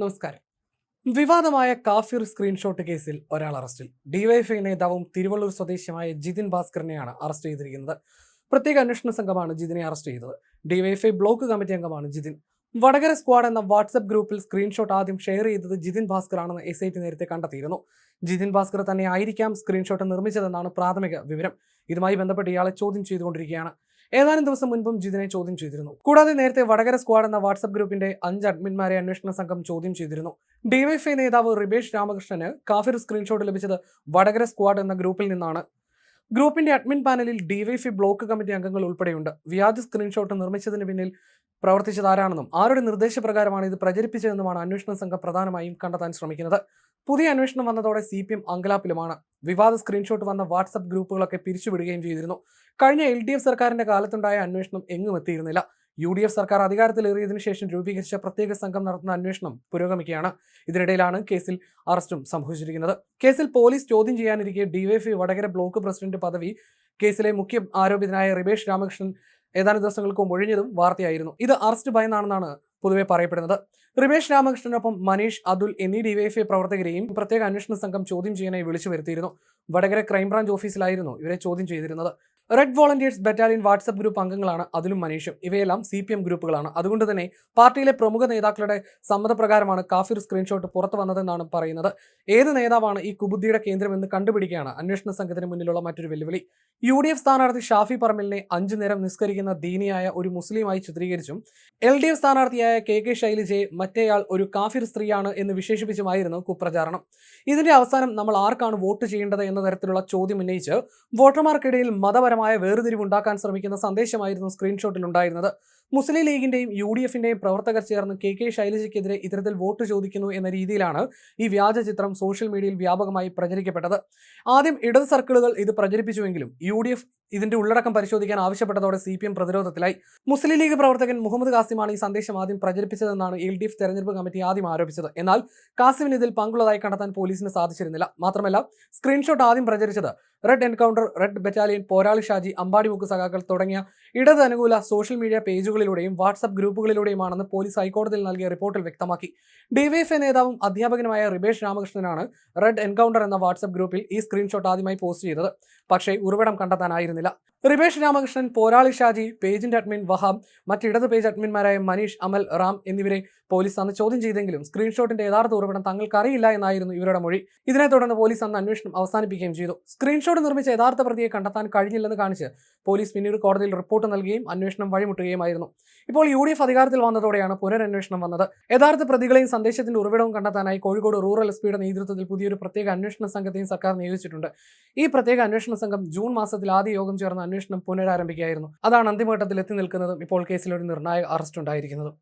നമസ്കാരം. വിവാദമായ കാഫിർ സ്ക്രീൻഷോട്ട് കേസിൽ ഒരാൾ അറസ്റ്റിൽ. ഡിവൈഎഫ്ഐ നേതാവും തിരുവള്ളൂർ സ്വദേശിയുമായ ജിതിൻ ഭാസ്കറിനെയാണ് അറസ്റ്റ് ചെയ്തിരിക്കുന്നത്. പ്രത്യേക അന്വേഷണ സംഘമാണ് ജിതിനെ അറസ്റ്റ് ചെയ്തത്. ഡിവൈഎഫ്ഐ ബ്ലോക്ക് കമ്മിറ്റി അംഗമാണ് ജിതിൻ. വടകര സ്ക്വാഡ് എന്ന വാട്സ്ആപ്പ് ഗ്രൂപ്പിൽ സ്ക്രീൻഷോട്ട് ആദ്യം ഷെയർ ചെയ്തത് ജിതിൻ ഭാസ്കർ ആണെന്ന് SIT നേരത്തെ കണ്ടെത്തിയിരുന്നു. ജിതിൻ ഭാസ്കർ തന്നെ ആയിരിക്കാം സ്ക്രീൻഷോട്ട് നിർമ്മിച്ചതെന്നാണ് പ്രാഥമിക വിവരം. ഇതുമായി ബന്ധപ്പെട്ട് ഇയാളെ ചോദ്യം ചെയ്തുകൊണ്ടിരിക്കുകയാണ്. ഏതാനും ദിവസം മുൻപും ജിതിനെ ചോദ്യം ചെയ്തിരുന്നു. കൂടാതെ നേരത്തെ വടകര സ്ക്വാഡ് എന്ന വാട്സ്ആപ്പ് ഗ്രൂപ്പിന്റെ 5 അഡ്മിന്മാരെ അന്വേഷണ സംഘം ചോദ്യം ചെയ്തിരുന്നു. ഡിവൈഎഫ്ഐ നേതാവ് റിബേഷ് രാമകൃഷ്ണന് കാഫിർ സ്ക്രീൻഷോട്ട് ലഭിച്ചത് വടകര സ്ക്വാഡ് എന്ന ഗ്രൂപ്പിൽ നിന്നാണ്. ഗ്രൂപ്പിന്റെ അഡ്മിൻ പാനലിൽ ഡിവൈഎഫ്ഐ ബ്ലോക്ക് കമ്മിറ്റി അംഗങ്ങൾ ഉൾപ്പെടെയുണ്ട്. വ്യാജ സ്ക്രീൻഷോട്ട് നിർമ്മിച്ചതിന് പിന്നിൽ പ്രവർത്തിച്ചതാരാണെന്നും ആരുടെ നിർദ്ദേശപ്രകാരമാണ് ഇത് പ്രചരിപ്പിച്ചതെന്നുമാണ് അന്വേഷണ സംഘം പ്രധാനമായും കണ്ടെത്താൻ ശ്രമിക്കുന്നത്. പുതിയ അന്വേഷണം വന്നതോടെ CPM അങ്കലാപ്പിലുമാണ്. വിവാദ സ്ക്രീൻഷോട്ട് വന്ന വാട്സ്ആപ്പ് ഗ്രൂപ്പുകളൊക്കെ പിരിച്ചുവിടുകയും ചെയ്തിരുന്നു. കഴിഞ്ഞ LDF സർക്കാരിന്റെ കാലത്തുണ്ടായ അന്വേഷണം എങ്ങും എത്തിയിരുന്നില്ല. UDF സർക്കാർ അധികാരത്തിലേറിയതിനു ശേഷം രൂപീകരിച്ച പ്രത്യേക സംഘം നടത്തുന്ന അന്വേഷണം പുരോഗമിക്കുകയാണ്. ഇതിനിടയിലാണ് കേസിൽ അറസ്റ്റും സംഭവിച്ചിരിക്കുന്നത്. കേസിൽ പോലീസ് ചോദ്യം ചെയ്യാനിരിക്കെ ഡിവൈഎഫ്ഐ വടകര ബ്ലോക്ക് പ്രസിഡന്റ് പദവി കേസിലെ മുഖ്യ ആരോപിതനായ റിബേഷ് രാമകൃഷ്ണൻ ഏതാനും ദിവസങ്ങൾക്ക് മുമ്പ് ഒഴിഞ്ഞതും വാർത്തയായിരുന്നു. ഇത് അറസ്റ്റ് ഭയന്നാണെന്നാണ് പൊതുവെ പറയപ്പെടുന്നത്. റിബേഷ് രാമകൃഷ്ണനൊപ്പം മനീഷ്, അതുൽ എന്നീ ഡിവൈഎഫ്ഐ പ്രവർത്തകരെയും പ്രത്യേക അന്വേഷണ സംഘം ചോദ്യം ചെയ്യാനായി വിളിച്ചു വരുത്തിയിരുന്നു. വടകര ക്രൈംബ്രാഞ്ച് ഓഫീസിലായിരുന്നു ഇവരെ ചോദ്യം ചെയ്തിരുന്നത്. Red volunteers battalion WhatsApp group അംഗങ്ങളാണ് അതുലും മനീഷും. ഇവയെല്ലാം CPM ഗ്രൂപ്പുകളാണ്. അതുകൊണ്ട് തന്നെ പാർട്ടിയിലെ പ്രമുഖ നേതാക്കളുടെ സമ്മതപ്രകാരമാണ് കാഫിർ സ്ക്രീൻഷോട്ട് പുറത്തു വന്നതെന്നാണ് പറയുന്നത്. ഏത് നേതാവാണ് ഈ കുബുദ്ധിയുടെ കേന്ദ്രമെന്ന് കണ്ടുപിടിക്കുകയാണ് അന്വേഷണ സംഘത്തിന് മുന്നിലുള്ള മറ്റൊരു വെല്ലുവിളി. UDF സ്ഥാനാർത്ഥി ഷാഫി പറമ്പിലിനെ 5 നേരം നിസ്കരിക്കുന്ന ദീനിയായ ഒരു മുസ്ലിമായി ചിത്രീകരിച്ചും LDF സ്ഥാനാർത്ഥിയായ KK ശൈലജയെ മറ്റേയാൾ ഒരു കാഫിർ സ്ത്രീയാണ് എന്ന് വിശേഷിപ്പിച്ചുമായിരുന്നു കുപ്രചാരണം. ഇതിന്റെ അവസാനം നമ്മൾ ആർക്കാണ് വോട്ട് ചെയ്യേണ്ടത് എന്ന തരത്തിലുള്ള ചോദ്യം ഉന്നയിച്ച് വോട്ടർമാർക്കിടയിൽ മതപരമായ വേർതിരിവുണ്ടാക്കാൻ ശ്രമിക്കുന്ന സന്ദേശമായിരുന്നു സ്ക്രീൻഷോട്ടിൽ ഉണ്ടായിരുന്നത്. മുസ്ലിം ലീഗിന്റെയും UDFന്റെയും പ്രവർത്തകർ ചേർന്ന് KK ശൈലജയ്ക്കെതിരെ ഇത്തരത്തിൽ വോട്ട് ചോദിക്കുന്നു എന്ന രീതിയിലാണ് ഈ വ്യാജ ചിത്രം സോഷ്യൽ മീഡിയയിൽ വ്യാപകമായി പ്രചരിക്കപ്പെട്ടത്. ആദ്യം ഇടത് സർക്കിളുകൾ ഇത് പ്രചരിപ്പിച്ചുവെങ്കിലും UDF ഇതിന്റെ ഉള്ളടക്കം പരിശോധിക്കാൻ ആവശ്യപ്പെട്ടതോടെ CPM പ്രതിരോധത്തിലായി. മുസ്ലിം ലീഗ് പ്രവർത്തകൻ മുഹമ്മദ് കാസിമാണ് ഈ സന്ദേശം ആദ്യം പ്രചരിപ്പിച്ചതെന്നാണ് LDF തെരഞ്ഞെടുപ്പ് കമ്മിറ്റി ആദ്യം ആരോപിച്ചത്. എന്നാൽ കാസിമിന് ഇതിൽ പങ്കുള്ളതായി കണ്ടെത്താൻ പോലീസിന് സാധിച്ചിരുന്നില്ല. മാത്രമല്ല, സ്ക്രീൻഷോട്ട് ആദ്യം പ്രചരിച്ചത് റെഡ് എൻകൗണ്ടർ, റെഡ് ബറ്റാലിയൻ, പോരാളി ഷാജി, അമ്പാടിമുക്ക് സഖാക്കൾ തുടങ്ങിയ ഇടത് അനുകൂല സോഷ്യൽ മീഡിയ പേജുകളിലൂടെയും വാട്സ്ആപ്പ് ഗ്രൂപ്പുകളിലൂടെയുമാണെന്ന് പോലീസ് ഹൈക്കോടതിയിൽ നൽകിയ റിപ്പോർട്ടിൽ വ്യക്തമാക്കി. ഡിവൈഎഫ്ഐ നേതാവും അധ്യാപകനുമായ റിബേഷ് രാമകൃഷ്ണനാണ് റെഡ് എൻകൗണ്ടർ എന്ന വാട്സ്ആപ്പ് ഗ്രൂപ്പിൽ ഈ സ്ക്രീൻഷോട്ട് ആദ്യമായി പോസ്റ്റ് ചെയ്തത്. പക്ഷേ ഉറവിടം കണ്ടെത്താനായിരുന്നില്ല. റിബേഷ് രാമകൃഷ്ണൻ, പോരാളി ഷാജി, പേജിന്റെ അഡ്മിൻ വഹാബ്, മറ്റിടത് പേജ് അഡ്മിന്മാരായ മനീഷ്, അമൽ, റാം എന്നിവരെ പോലീസ് അന്ന് ചോദ്യം ചെയ്തെങ്കിലും സ്ക്രീൻഷോട്ടിന്റെ യഥാർത്ഥ ഉറവിടം തങ്ങൾക്കറിയില്ല എന്നായിരുന്നു ഇവരുടെ മൊഴി. ഇതിനെ തുടർന്ന് പോലീസ് അന്ന് അന്വേഷണം അവസാനിപ്പിക്കുകയും ചെയ്തു. സ്ക്രീൻഷോട്ട് നിർമ്മിച്ച യഥാർത്ഥ പ്രതിയെ കണ്ടെത്താൻ കഴിഞ്ഞില്ലെന്ന് കാണിച്ച് പോലീസ് പിന്നീട് കോടതിയിൽ റിപ്പോർട്ട് നൽകുകയും അന്വേഷണം വഴിമുട്ടുകയുമായിരുന്നു. ഇപ്പോൾ UDF അധികാരത്തിൽ വന്നതോടെയാണ് പുനരന്വേഷണം വന്നത്. യഥാർത്ഥ പ്രതികളെയും സന്ദേശത്തിന്റെ ഉറവിടവും കണ്ടെത്താനായി കോഴിക്കോട് റൂറൽ SPയുടെ നേതൃത്വത്തിൽ പുതിയൊരു പ്രത്യേക അന്വേഷണ സംഘത്തെയും സർക്കാർ നിയോഗിച്ചിട്ടുണ്ട്. ഈ പ്രത്യേക അന്വേഷണ സംഘം ജൂൺ മാസത്തിൽ ആദ്യ യോഗം ചേർന്ന അന്വേഷണം പുനരാരംഭിക്കുകയായിരുന്നു. അതാണ് അന്തിമഘട്ടത്തിൽ എത്തി നിൽക്കുന്നതും ഇപ്പോൾ കേസിൽ ഒരു നിർണായക അറസ്റ്റ് ഉണ്ടായിരിക്കുന്നതും.